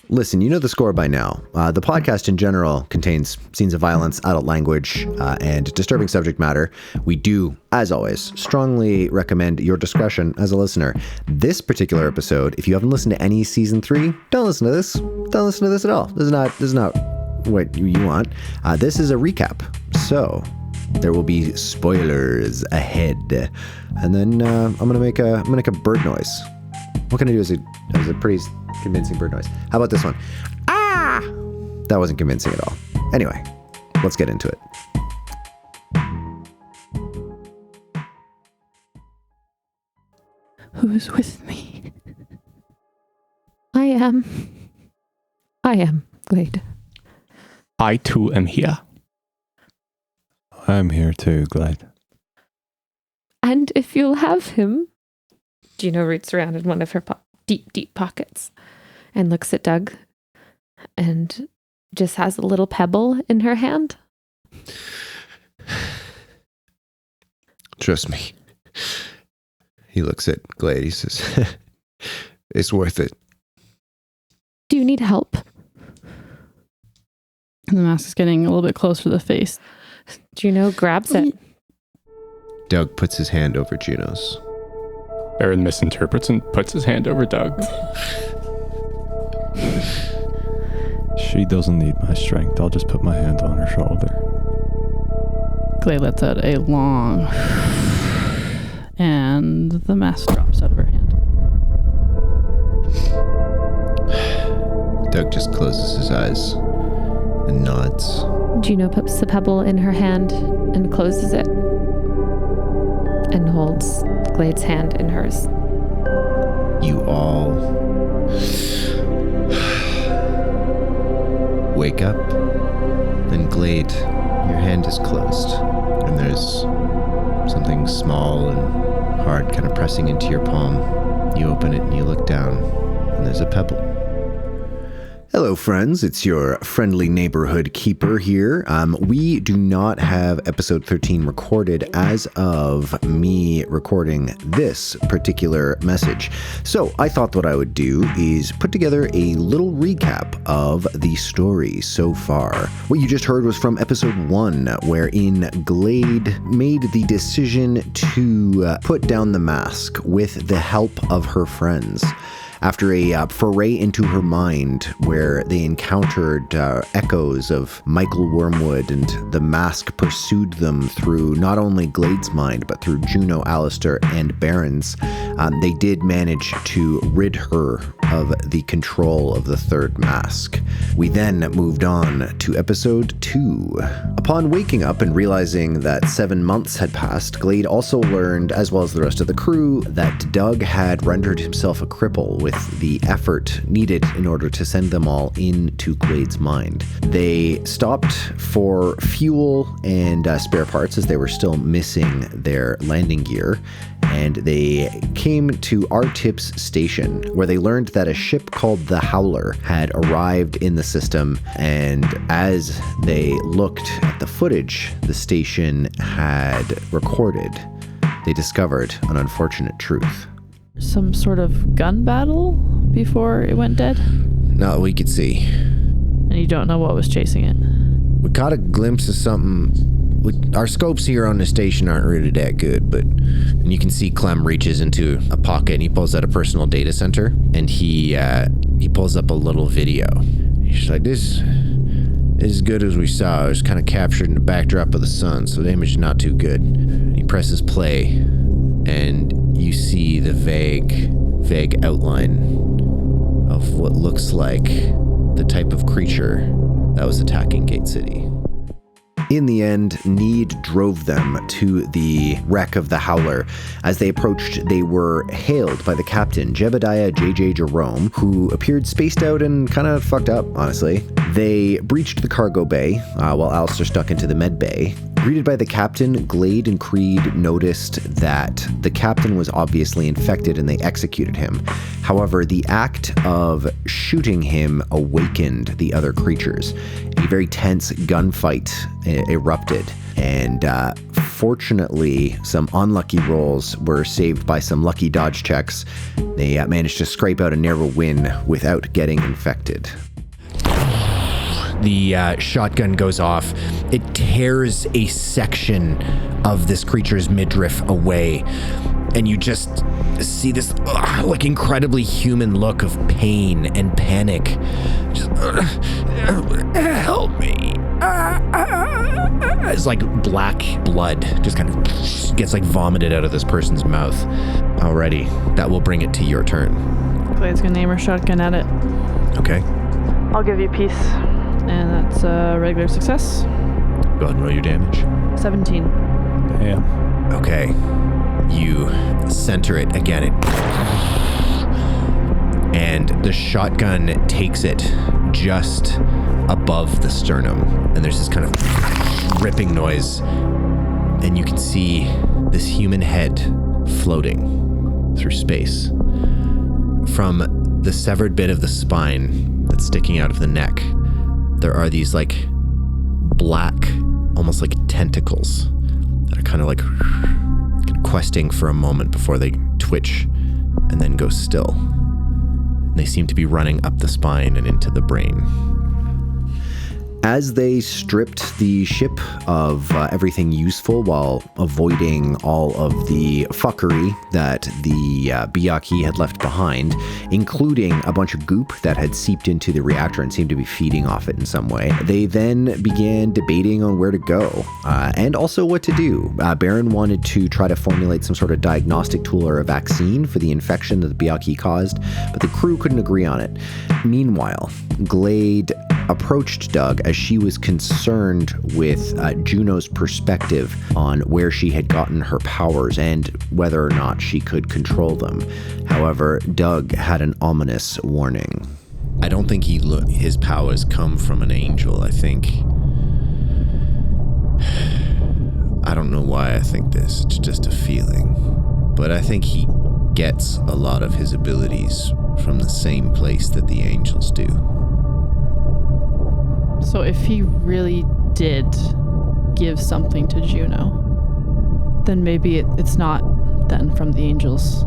Listen, you know the score by now. The podcast in general contains scenes of violence, adult language, and disturbing subject matter. We do, as always, strongly recommend your discretion as a listener. This particular episode, if you haven't listened to any season 3, don't listen to this. Don't listen to this at all. This is not what you want. This is a recap. So there will be spoilers ahead. And then I'm gonna make a bird noise. What can I do as a pretty convincing bird noise? How about this one? Ah! That wasn't convincing at all. Anyway, let's get into it. Who's with me? I am Glade. I too am here. I'm here too, Glade. And if you'll have him... Gino roots around in one of her deep pockets and looks at Doug and just has a little pebble in her hand. Trust me. He looks at Glade. He says, it's worth it. Do you need help? And the mask is getting a little bit closer to the face. Gino grabs it. Doug puts his hand over Gino's. Aaron misinterprets and puts his hand over Doug. She doesn't need my strength. I'll just put my hand on her shoulder. Glade lets out a long... and the mask drops out of her hand. Doug just closes his eyes and nods. Gino puts the pebble in her hand and closes it and holds Glade's hand in hers. You all wake up, and Glade, your hand is closed, and there's something small and hard kind of pressing into your palm. You open it and you look down, and there's a pebble. Hello, friends. It's your friendly neighborhood keeper here. We do not have episode 13 recorded as of me recording this particular message. So I thought what I would do is put together a little recap of the story so far. What you just heard was from episode 1, wherein Glade made the decision to put down the mask with the help of her friends. After a foray into her mind where they encountered echoes of Michael Wormwood, and the mask pursued them through not only Glade's mind, but through Juno, Alistair, and Baron's, they did manage to rid her of the control of the third mask. We then moved on to episode 2. Upon waking up and realizing that 7 months had passed, Glade also learned, as well as the rest of the crew, that Doug had rendered himself a cripple with the effort needed in order to send them all into Glade's mind. They stopped for fuel and spare parts, as they were still missing their landing gear, and they came to R-Tip's station, where they learned that a ship called the Howler had arrived in the system, and as they looked at the footage the station had recorded, they discovered an unfortunate truth. Some sort of gun battle before it went dead? Not that we could see. And you don't know what was chasing it? We caught a glimpse of something. Our scopes here on the station aren't really that good, but you can see Clem reaches into a pocket and he pulls out a personal data center, and he pulls up a little video. He's like, this is as good as we saw. It was kind of captured in the backdrop of the sun, so the image is not too good. And he presses play, and you see the vague outline of what looks like the type of creature that was attacking Gate City. In the end, need drove them to the wreck of the Howler. As they approached, they were hailed by the captain, Jebediah J.J. Jerome, who appeared spaced out and kind of fucked up, honestly. They breached the cargo bay, while Alistair stuck into the med bay. Greeted by the captain, Glade and Creed noticed that the captain was obviously infected and they executed him. However, the act of shooting him awakened the other creatures. A very tense gunfight erupted, and Unfortunately, some unlucky rolls were saved by some lucky dodge checks. They managed to scrape out a narrow win without getting infected. The shotgun goes off. It tears a section of this creature's midriff away. And you just see this like incredibly human look of pain and panic. Just, help me. It's like black blood just kind of gets like vomited out of this person's mouth. Alrighty, that will bring it to your turn. Glade's gonna aim her shotgun at it. Okay. I'll give you peace. And that's a regular success. Go ahead and roll your damage. 17. Damn. Okay. You center it again. And the shotgun takes it just above the sternum. And there's this kind of ripping noise. And you can see this human head floating through space. From the severed bit of the spine that's sticking out of the neck, there are these like black, almost like tentacles that are kind of like questing for a moment before they twitch and then go still. And they seem to be running up the spine and into the brain. As they stripped the ship of everything useful while avoiding all of the fuckery that the Byakhee had left behind, including a bunch of goop that had seeped into the reactor and seemed to be feeding off it in some way, they then began debating on where to go and also what to do. Baron wanted to try to formulate some sort of diagnostic tool or a vaccine for the infection that the Byakhee caused, but the crew couldn't agree on it. Meanwhile, Glade approached Doug as she was concerned with Juno's perspective on where she had gotten her powers and whether or not she could control them. However, Doug had an ominous warning. I don't think his powers come from an angel. I don't know why I think this. It's just a feeling. But I think he gets a lot of his abilities from the same place that the angels do. So if he really did give something to Juno, then maybe it's not then from the angels,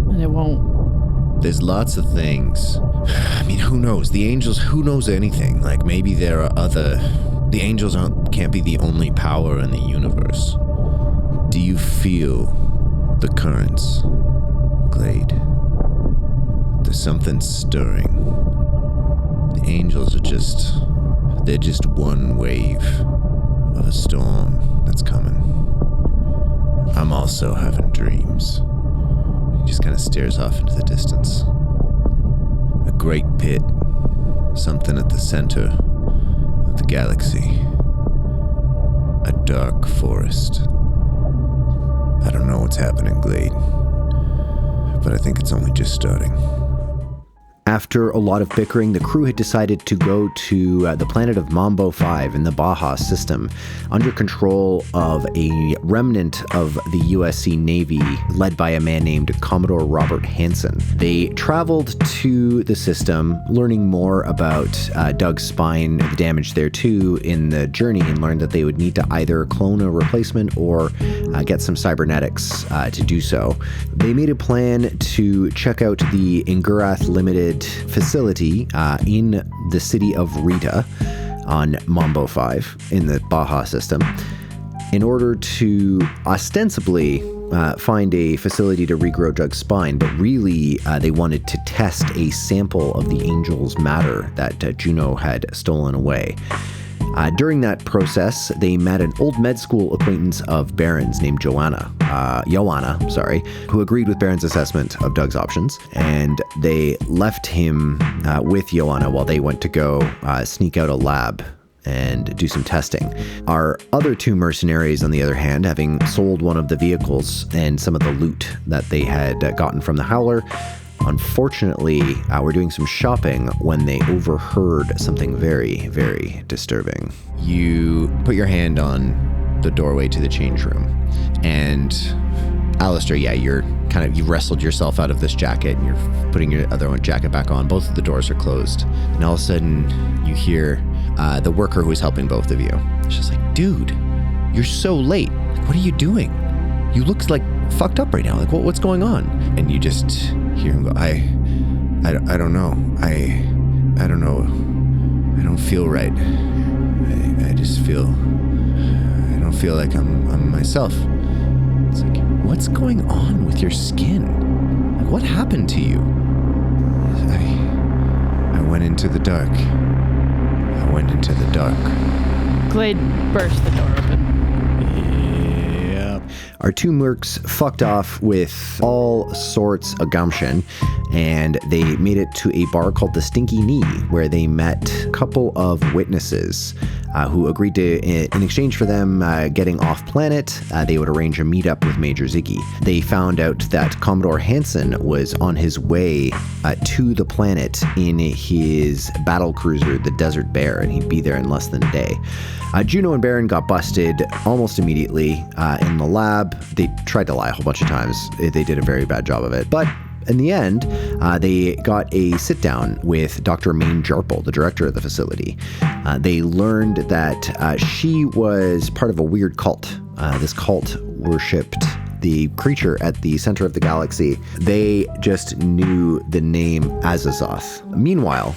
and it won't. There's lots of things. I mean, who knows? The angels, who knows anything? Like, maybe there are other... The angels can't be the only power in the universe. Do you feel the currents, Glade? There's something stirring. The angels are they're just one wave of a storm that's coming. I'm also having dreams. He just kind of stares off into the distance. A great pit. Something at the center of the galaxy. A dark forest. I don't know what's happening, Glade, but I think it's only just starting. After a lot of bickering, the crew had decided to go to the planet of Mambo 5 in the Baja system, under control of a remnant of the USC Navy, led by a man named Commodore Robert Hansen. They traveled to the system, learning more about Doug's spine, the damage there too, in the journey, and learned that they would need to either clone a replacement or get some cybernetics to do so. They made a plan to check out the Ingurath Limited facility in the city of Rita on Mambo 5 in the Baja system in order to ostensibly find a facility to regrow Doug's spine, but really they wanted to test a sample of the angel's matter that Juno had stolen away. During that process, they met an old med school acquaintance of Baron's named Joanna, who agreed with Baron's assessment of Doug's options, and they left him with Joanna while they went to go sneak out a lab and do some testing. Our other two mercenaries, on the other hand, having sold one of the vehicles and some of the loot that they had gotten from the Howler, unfortunately, were doing some shopping when they overheard something very, very disturbing. You put your hand on the doorway to the change room, and Alistair, you've wrestled yourself out of this jacket, and you're putting your other jacket back on. Both of the doors are closed, and all of a sudden, you hear the worker who's helping both of you. It's just like, dude, you're so late. what are you doing? You look like fucked up right now. Like, what's going on? And you just hear him go, I don't know. I don't know. I don't feel right. I just feel, I don't feel like I'm myself. It's like, what's going on with your skin? Like, what happened to you? I went into the dark. I went into the dark. Glade burst the door open. Our two mercs fucked off with all sorts of gumption, and they made it to a bar called the Stinky Knee, where they met a couple of witnesses who agreed to, in exchange for them getting off planet, they would arrange a meetup with Major Ziggy. They found out that Commodore Hansen was on his way to the planet in his battle cruiser, the Desert Bear, and he'd be there in less than a day. Juno and Baron got busted almost immediately in the lab. They tried to lie a whole bunch of times. They did a very bad job of it. But in the end, they got a sit down with Dr. Maine Jarple, the director of the facility. They learned that she was part of a weird cult. This cult worshipped the creature at the center of the galaxy. They just knew the name Azazoth. Meanwhile,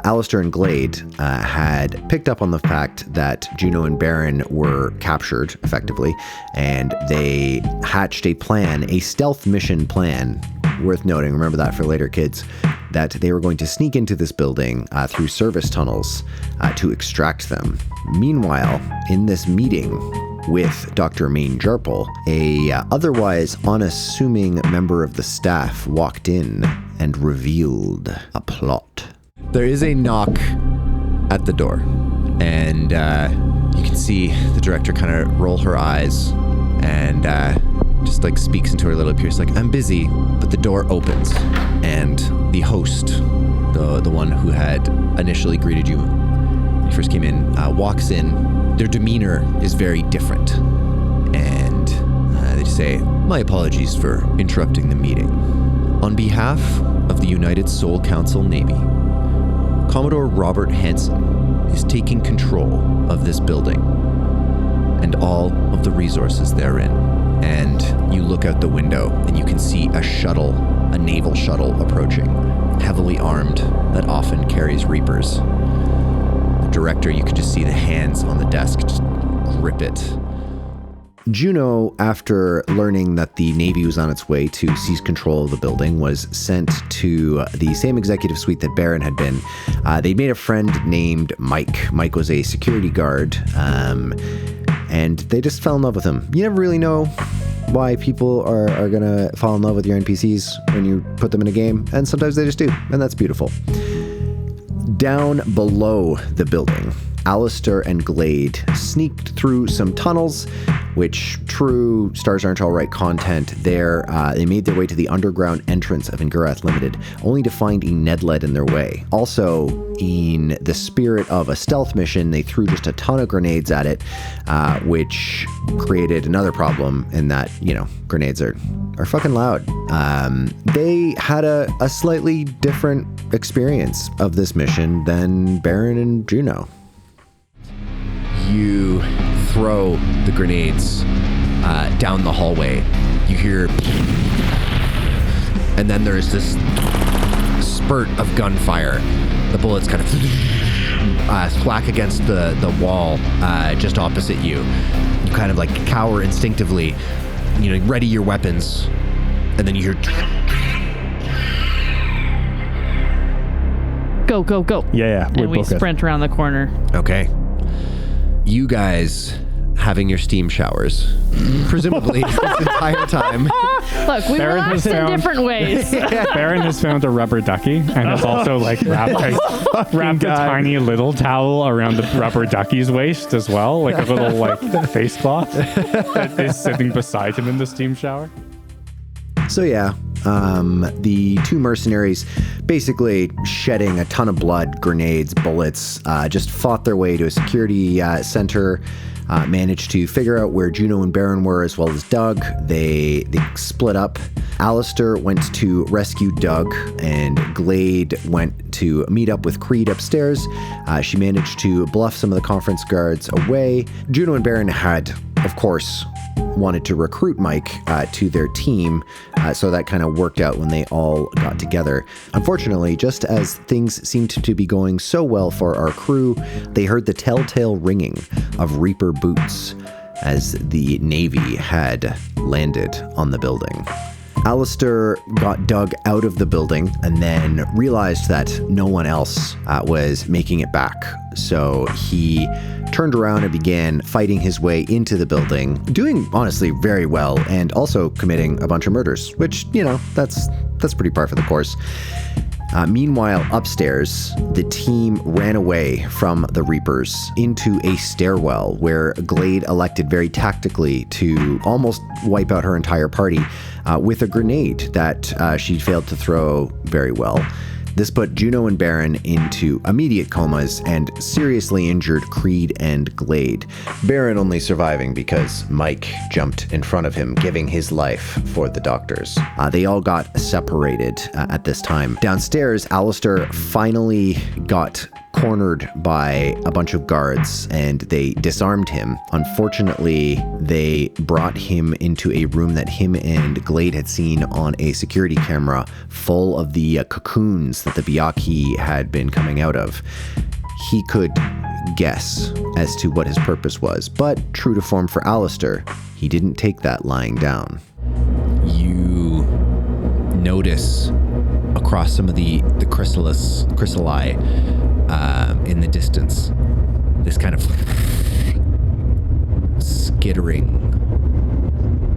Alistair and Glade had picked up on the fact that Juno and Baron were captured, effectively, and they hatched a plan, a stealth mission plan, worth noting, remember that for later, kids, that they were going to sneak into this building through service tunnels to extract them. Meanwhile, in this meeting with Dr. Maine Jarple, a otherwise unassuming member of the staff walked in and revealed a plot. There is a knock at the door, and you can see the director kind of roll her eyes and just like speaks into her little ear. She's like, I'm busy, but the door opens, and the host, the one who had initially greeted you when you first came in, walks in. Their demeanor is very different, and they just say, my apologies for interrupting the meeting. On behalf of the United Soul Council Navy, Commodore Robert Hansen is taking control of this building and all of the resources therein. And you look out the window and you can see a shuttle, a naval shuttle approaching, heavily armed, that often carries Reapers. The director, you can just see the hands on the desk just grip it. Juno, after learning that the Navy was on its way to seize control of the building, was sent to the same executive suite that Baron had been. They made a friend named Mike. Mike was a security guard, and they just fell in love with him. You never really know why people are going to fall in love with your NPCs when you put them in a game, and sometimes they just do, and that's beautiful. Down below the building, Alistair and Glade sneaked through some tunnels, which, true Stars Aren't Alright content there, they made their way to the underground entrance of Ingurath Limited, only to find a Nedled in their way. Also, in the spirit of a stealth mission, they threw just a ton of grenades at it, which created another problem in that, grenades are fucking loud. They had a slightly different experience of this mission than Baron and Juno. You throw the grenades down the hallway. You hear, and then there's this spurt of gunfire. The bullets kind of thwack against the wall just opposite you. You kind of like cower instinctively, ready your weapons, and then you hear, Go, go, go. Yeah. And we sprint around the corner. okay. You guys having your steam showers, presumably this entire time. Look, we Baron relaxed in different ways. Baron has found a rubber ducky and has also wrapped a tiny little towel around the rubber ducky's waist as well, like a little face cloth that is sitting beside him in the steam shower. So yeah, the two mercenaries, basically shedding a ton of blood, grenades, bullets, just fought their way to a security center, managed to figure out where Juno and Baron were, as well as Doug. They split up. Alistair went to rescue Doug, and Glade went to meet up with Creed upstairs. She managed to bluff some of the conference guards away. Juno and Baron had, of course, wanted to recruit Mike to their team, so that kind of worked out when they all got together. Unfortunately, just as things seemed to be going so well for our crew, they heard the telltale ringing of Reaper boots as the Navy had landed on the building. Alistair got dug out of the building and then realized that no one else was making it back. So he turned around and began fighting his way into the building, doing honestly very well, and also committing a bunch of murders, which, you know, that's pretty par for the course. Meanwhile, upstairs, the team ran away from the Reapers into a stairwell where Glade elected very tactically to almost wipe out her entire party with a grenade that she failed to throw very well. This put Juno and Baron into immediate comas and seriously injured Creed and Glade. Baron only surviving because Mike jumped in front of him, giving his life for the doctors. They all got separated at this time. Downstairs, Alistair finally got cornered by a bunch of guards and they disarmed him. Unfortunately, they brought him into a room that him and Glade had seen on a security camera full of the cocoons that the Byakhee had been coming out of. He could guess as to what his purpose was, but true to form for Alistair, he didn't take that lying down. You notice across some of the chrysali in the distance, this kind of skittering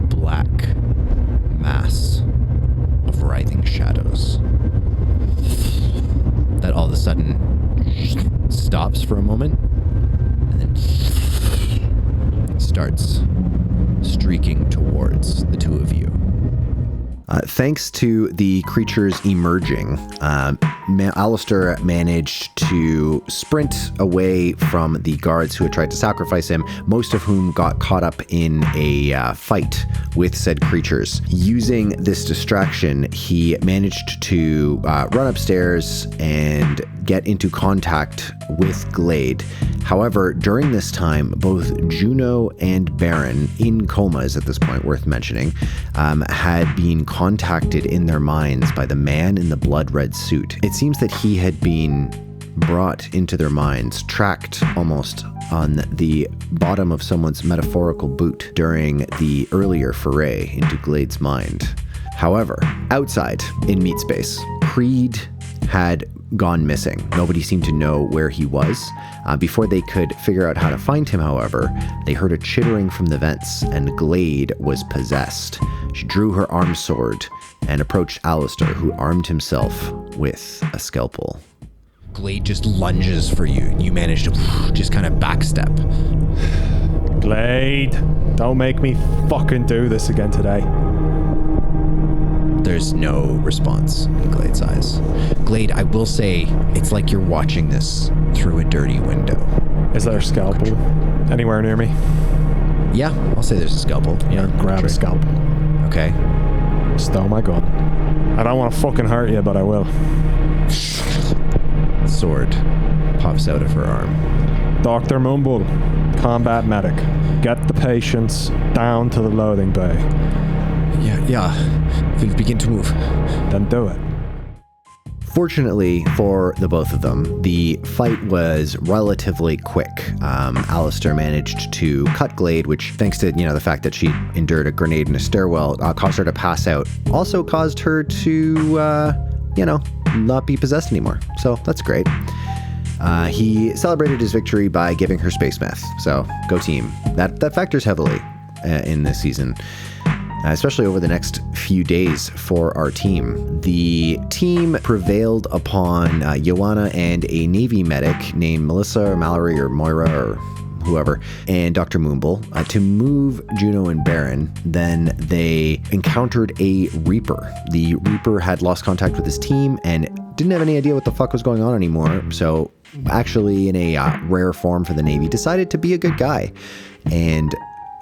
black mass of writhing shadows that all of a sudden stops for a moment and then starts streaking towards the two of you. Thanks to the creatures emerging, Alistair managed to sprint away from the guards who had tried to sacrifice him, most of whom got caught up in a fight with said creatures. Using this distraction, he managed to run upstairs and get into contact with Glade. However, during this time, both Juno and Baron, in comas at this point, worth mentioning, had been contacted in their minds by the man in the blood-red suit. It seems that he had been brought into their minds, tracked almost on the bottom of someone's metaphorical boot during the earlier foray into Glade's mind. However, outside, in meat space, Creed had gone missing. Nobody seemed to know where he was. Before they could figure out how to find him, however, they heard a chittering from the vents, and Glade was possessed. She drew her arm sword and approached Alistair, who armed himself with a scalpel. Glade just lunges for you. You manage to just kind of backstep. Glade, don't make me fucking do this again today. There's no response in Glade's eyes. Glade, I will say, it's like you're watching this through a dirty window. Is there a scalpel anywhere near me? Yeah, I'll say there's a scalpel. Yeah, grab a scalpel. Okay. Stow my gun. I don't want to fucking hurt you, but I will. Sword pops out of her arm. Dr. Mumble, combat medic. Get the patients down to the loading bay. Yeah. We'll begin to move. Then do it. Fortunately for the both of them, the fight was relatively quick. Alistair managed to cut Glade, which, thanks to the fact that she endured a grenade in a stairwell, caused her to pass out. Also caused her to, not be possessed anymore. So that's great. He celebrated his victory by giving her space meth. So go team. That factors heavily in this season. Especially over the next few days for our team. The team prevailed upon Joanna and a Navy medic named Melissa or Mallory or Moira or whoever, and Dr. Moomble to move Juno and Baron. Then they encountered a Reaper. The Reaper had lost contact with his team and didn't have any idea what the fuck was going on anymore. So actually, in a rare form for the Navy, decided to be a good guy and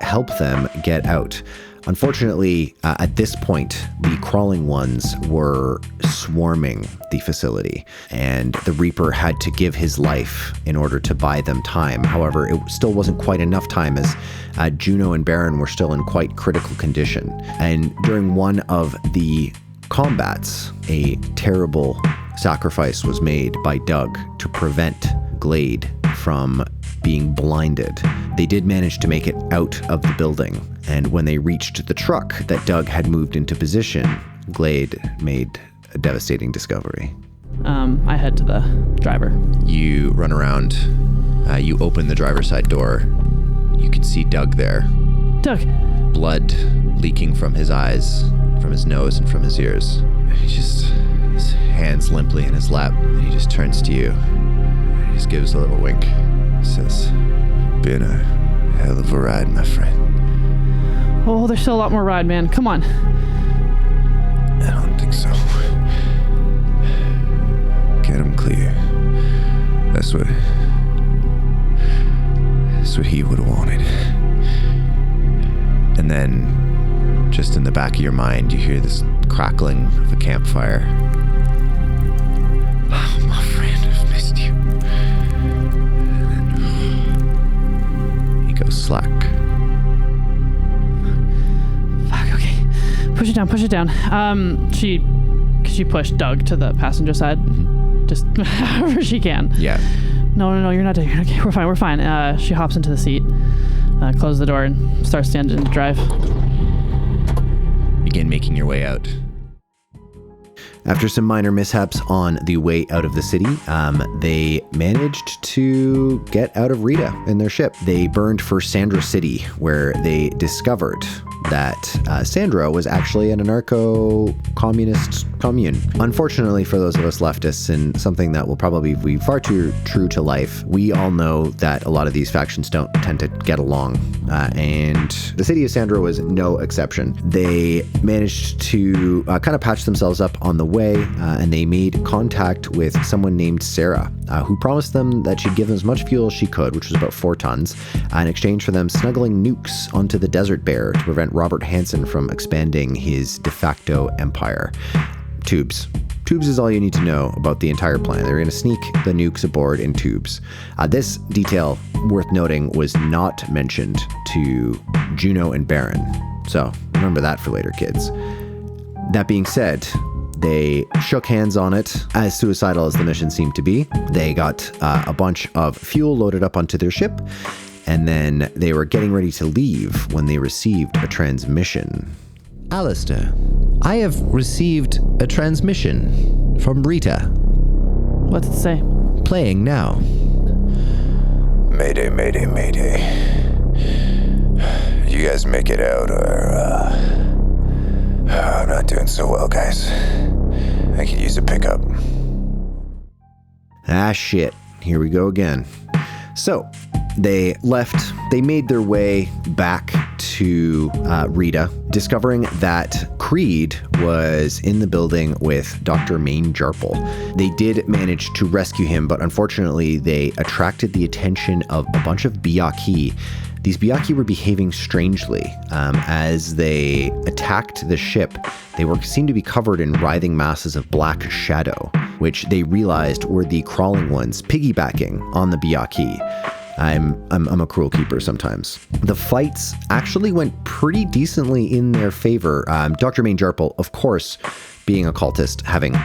help them get out. Unfortunately, at this point, the crawling ones were swarming the facility, and the Reaper had to give his life in order to buy them time. However, it still wasn't quite enough time, as Juno and Baron were still in quite critical condition. And during one of the combats, a terrible sacrifice was made by Doug to prevent Glade from being blinded. They did manage to make it out of the building, and when they reached the truck that Doug had moved into position, Glade made a devastating discovery. I head to the driver. You run around, you open the driver's side door. You can see Doug there. Doug! Blood leaking from his eyes, from his nose, and from his ears. And his hands limply in his lap, and he just turns to you. And he just gives a little wink. He says, "Been a hell of a ride, my friend." Oh, there's still a lot more ride, man. Come on. I don't think so. Get him clear. That's what he would have wanted. And then, just in the back of your mind, you hear this crackling of a campfire. Oh, my friend, I've missed you. And then he goes slack. Fuck, okay. Push it down. Could she push Doug to the passenger side? Mm-hmm. Just however she can. Yeah. No, you're not doing it. Okay, we're fine. She hops into the seat, closes the door, and starts the engine to drive. Begin making your way out. After some minor mishaps on the way out of the city, they managed to get out of Rita in their ship. They burned for Sandra City, where they discovered that Sandra was actually an anarcho-communist commune. Unfortunately for those of us leftists, and something that will probably be far too true to life, we all know that a lot of these factions don't tend to get along, and the city of Sandra was no exception. They managed to kind of patch themselves up on the way, and they made contact with someone named Sarah, who promised them that she'd give them as much fuel as she could, which was about 4 tons, in exchange for them snuggling nukes onto the Desert Bear to prevent Robert Hansen from expanding his de facto empire. Tubes. Tubes is all you need to know about the entire plan. They're going to sneak the nukes aboard in tubes. This detail, worth noting, was not mentioned to Juno and Baron. So remember that for later, kids. That being said, they shook hands on it. As suicidal as the mission seemed to be, they got a bunch of fuel loaded up onto their ship, and then they were getting ready to leave when they received a transmission. Alistair, I have received a transmission from Rita. What's it say? Playing now. Mayday, mayday, mayday. You guys make it out, or, I'm not doing so well, guys. I could use a pickup. Ah, shit. Here we go again. So, they left. They made their way back to Rita, discovering that Creed was in the building with Dr. Main Jarple. They did manage to rescue him, but unfortunately, they attracted the attention of a bunch of Byakhee. These Byakhee were behaving strangely. As they attacked the ship, they seemed to be covered in writhing masses of black shadow, which they realized were the crawling ones piggybacking on the Byakhee. I'm a cruel keeper sometimes. The fights actually went pretty decently in their favor. Dr. Main Jarple, of course, being a cultist, having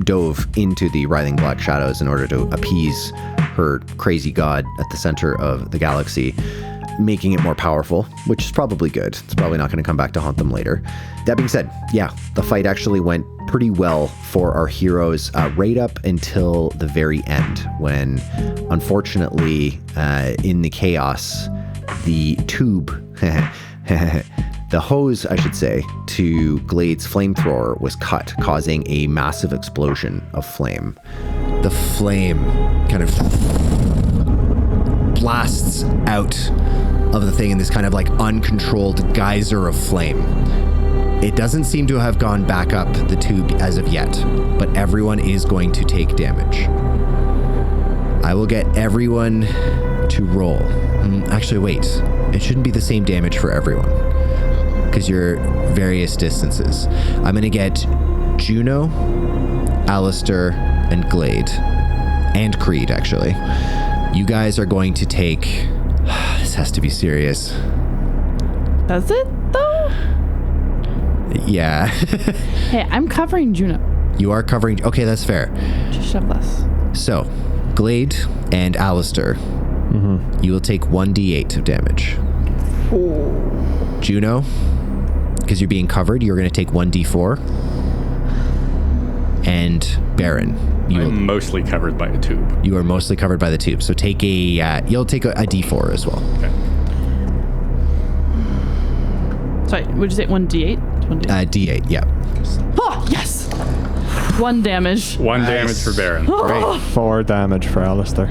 dove into the writhing black shadows in order to appease her crazy god at the center of the galaxy, making it more powerful, which is probably good. It's probably not going to come back to haunt them later. That being said, yeah, the fight actually went pretty well for our heroes right up until the very end, when unfortunately in the chaos, the tube, the hose, I should say, to Glade's flamethrower was cut, causing a massive explosion of flame. The flame kind of blasts out of the thing in this kind of like uncontrolled geyser of flame. It doesn't seem to have gone back up the tube as of yet, but everyone is going to take damage. I will get everyone to roll. Actually, wait. It shouldn't be the same damage for everyone. because you're various distances. I'm going to get Juno, Alistair, and Glade, and Creed, actually. You guys are going to take... This has to be serious. Does it, though? Yeah. Hey, I'm covering Juno. You are covering... Okay, that's fair. Just shove less. So, Glade and Alistair, you will take 1d8 of damage. Juno, because you're being covered, you're going to take 1d4. And Baron, I'm mostly covered by a tube. you are mostly covered by the tube. So take you'll take a d4 as well. Okay. Sorry, would you say 1d8? 1d8. D8, yeah. Oh, yes! 1 damage. 1 damage for Baron. Great. 4 damage for Alistair.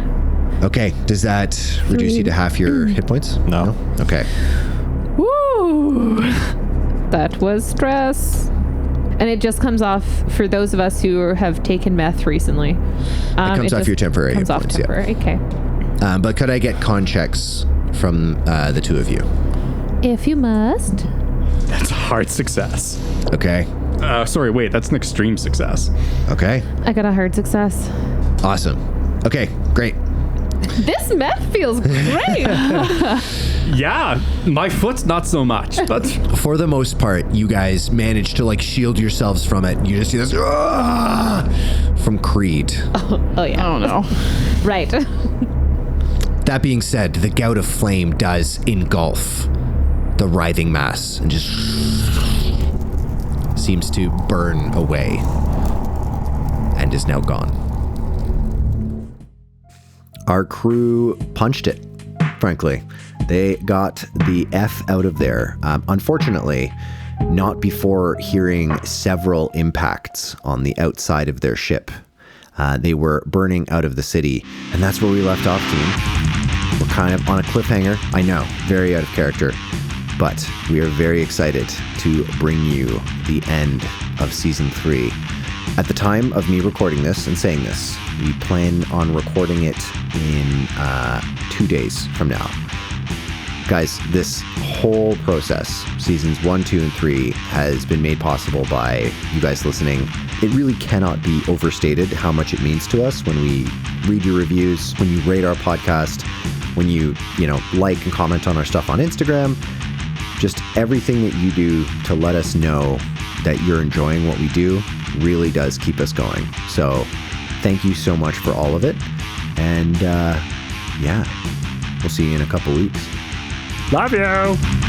Okay, does that reduce you to half your hit points? No. Okay. Woo! That was stress. And it just comes off for those of us who have taken meth recently. It comes off just your temporary comes hit off points, temporary. Okay. But could I get con checks from the two of you? If you must. That's a hard success. Okay. Sorry, wait, that's an extreme success. Okay. I got a hard success. Awesome. Okay, great. This meth feels great. Yeah, my foot's not so much, but For the most part, you guys manage to like shield yourselves from it. You just see this from Creed. Oh yeah. Oh, no. Right. That being said, the gout of flame does engulf the writhing mass and just seems to burn away and is now gone. Our crew punched it, frankly. They got the F out of there. Unfortunately, not before hearing several impacts on the outside of their ship. They were burning out of the city, and that's where we left off, team. We're kind of on a cliffhanger. I know, very out of character, but we are very excited to bring you the end of Season 3. At the time of me recording this and saying this, we plan on recording it in 2 days from now. Guys, this whole process, Seasons 1, 2, and 3, has been made possible by you guys listening. It really cannot be overstated how much it means to us when we read your reviews, when you rate our podcast, when you like and comment on our stuff on Instagram. Just everything that you do to let us know that you're enjoying what we do really does keep us going. So thank you so much for all of it. And yeah, we'll see you in a couple weeks. love you.